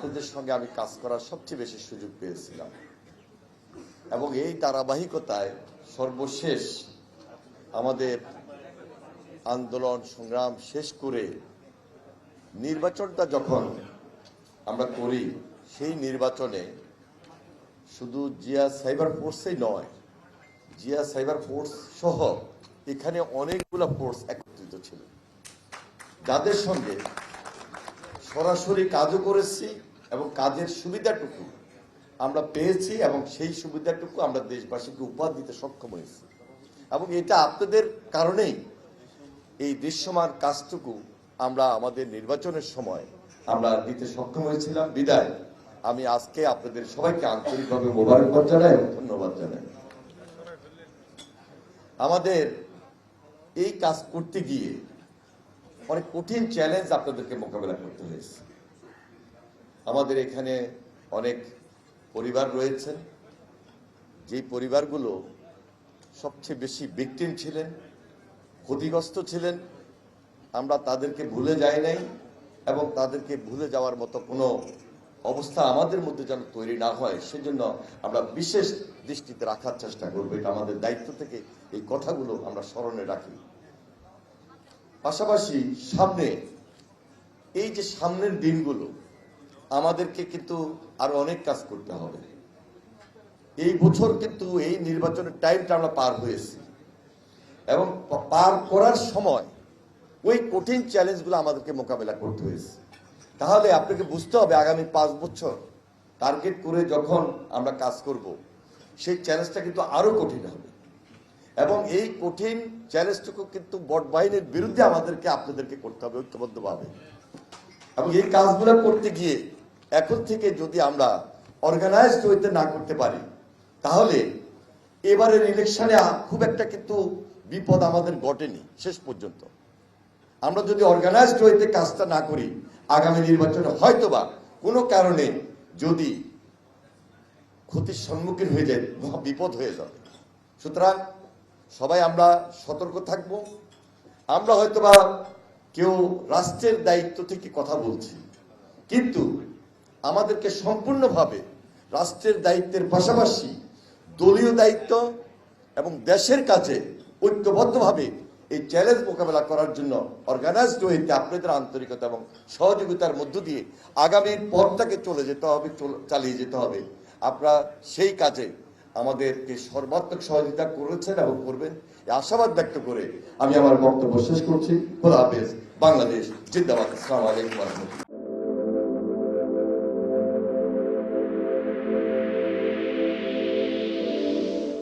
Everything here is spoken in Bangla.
আপনাদের সঙ্গে আমি কাজ করার সবচেয়ে বেশি সুযোগ পেয়েছিলাম এবং এই ধারাবাহিকতায় সর্বশেষ আমাদের আন্দোলন সংগ্রাম শেষ করে নির্বাচনটা যখন আমরা করি সেই নির্বাচনে শুধু জিয়া সাইবার ফোর্সই নয়, জিয়া সাইবার ফোর্স সহ এখানে অনেকগুলো ফোর্স একত্রিত ছিল, যাদের সঙ্গে সরাসরি কাজও করেছি এবং কাজের সুবিধাটুকু আমরা পেয়েছি এবং সেই সুবিধাটুকু আমরা দেশবাসীকে উপহার দিতে সক্ষম হয়েছি এবং এটা আপনাদের কারণেই এই দৃশ্যমান কাজটুকু আমরা আমাদের নির্বাচনের সময় আমরা দিতে সক্ষম হয়েছিলাম। বিদায় আমি আজকে আপনাদের সবাইকে আন্তরিকভাবে মোবারকবাদ জানাই এবং ধন্যবাদ জানাই। আমাদের এই কাজ করতে গিয়ে অনেক কঠিন চ্যালেঞ্জ আপনাদেরকে মোকাবেলা করতে হয়েছে। আমাদের এখানে অনেক পরিবার রয়েছেন, যে পরিবারগুলো সবচেয়ে বেশি ভিকটিম ছিলেন, ক্ষতিগ্রস্ত ছিলেন। আমরা তাদেরকে ভুলে যাই নাই এবং তাদেরকে ভুলে যাওয়ার মতো কোনো অবস্থা আমাদের মধ্যে যেন তৈরি না হয় সেজন্য আমরা বিশেষ দৃষ্টিতে রাখার চেষ্টা করবো। এটা আমাদের দায়িত্ব থেকে এই কথাগুলো আমরা স্মরণে রাখি। পাশাপাশি সামনে এই যে সামনের দিনগুলো আমাদেরকে কিন্তু আরো অনেক কাজ করতে হবে। এই বছর কিন্তু এই নির্বাচনের টাইমটা আমরা পার হয়েছি এবং পার করার সময় ওই কঠিন চ্যালেঞ্জগুলো আমাদেরকে মোকাবেলা করতে হয়েছে। তাহলে আপনাকে বুঝতে হবে আগামী 5 বছর টার্গেট করে যখন আমরা কাজ করব সেই চ্যালেঞ্জটা কিন্তু আরো কঠিন হবে এবং এই কঠিন চ্যালেঞ্জটুকু কিন্তু বট বাহিনীর বিরুদ্ধে আমাদেরকে আপনাদেরকে করতে হবে ঐক্যবদ্ধভাবে। এবং এই কাজগুলো করতে গিয়ে এখন থেকে যদি আমরা অর্গানাইজড হইতে না করতে পারি তাহলে এবারের ইলেকশনে খুব একটা কিন্তু বিপদ আমাদের ঘটেনি শেষ পর্যন্ত। আমরা যদি অর্গানাইজড হইতে কাজটা না করি আগামী নির্বাচনে হয়তোবা কোনো কারণে যদি ক্ষতির সম্মুখীন হয়ে যায় বিপদ হয়ে যাবে। সুতরাং সবাই আমরা সতর্ক থাকব। আমরা হয়তোবা কেউ রাষ্ট্রের দায়িত্ব থেকে কথা বলছি, কিন্তু আমাদেরকে সম্পূর্ণভাবে রাষ্ট্রের দায়িত্বের পাশাপাশি দলীয় দায়িত্ব এবং দেশের কাছে ঐক্যবদ্ধভাবে এই চ্যালেঞ্জ মোকাবেলা করার জন্য অর্গানাইজড হইতে আপনাদের আন্তরিকতা এবং সহযোগিতার মধ্য দিয়ে আগামীর পথটাকে চালিয়ে যেতে হবে। আপনারা সেই কাজে আমাদেরকে সর্বাত্মক সহযোগিতা করেছেন এবং করবেন এই আশাবাদ ব্যক্ত করে আমি আমার বক্তব্য শেষ করছি। খোদা হাফেজ। বাংলাদেশ জিন্দাবাদ। আসসালামু আলাইকুম।